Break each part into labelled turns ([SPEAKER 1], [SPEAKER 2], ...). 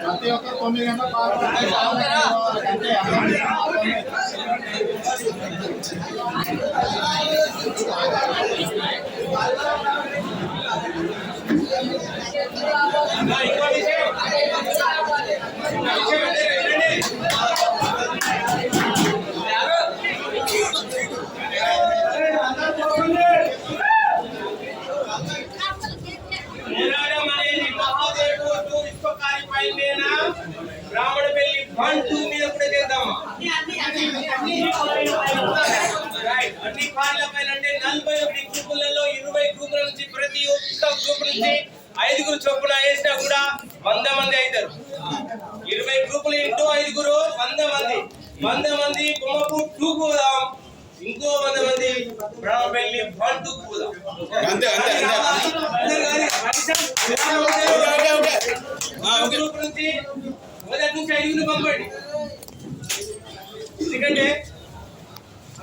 [SPEAKER 1] ప్రతి ఒక్క 9 గంటల పాటు
[SPEAKER 2] బ్రాహ్మణపల్లి 1, 2 మీద కూడా చేద్దామా? అన్ని కార్ల పైన అంటే 41 గ్రూపులలో 20 గ్రూపుల నుంచి ప్రతి ఒక్క గ్రూప్ నుంచి 5 చొప్పున వేసినా కూడా 100 మంది అవుతారు. 20 గ్రూపులు ఇంటూ 5 100 మంది బొమ్మకు 2 పోదాం, ఇంకో 100 మంది బ్రాహ్మణపల్లి 1, 2 పోదాం. గ్రూప్ నుంచి మొదటి నుంచి 5 పంపండి. ఎందుకంటే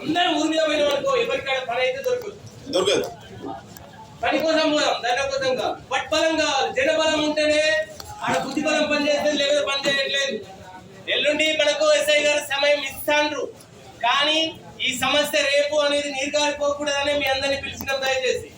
[SPEAKER 2] అందరూ ఊరి మీద పోయిన అనుకో ఎవరికాడ పని అయితే దొరకదు. పని కోసం పోదాం, దండ కోసం కాదు. బట్ బలం కావాలి. జనబలం ఉంటేనే ఆడ బుద్ధి బలం పనిచేస్తుంది, లేదా పని చేయట్లేదు. ఎల్లుండి మనకు ఎస్ఐ గారు సమయం ఇస్తాండ్రు, కానీ ఈ సమస్య రేపు అనేది నీరు గారిపోకూడదని మీ అందరినీ పిలిచినాం. దయచేసి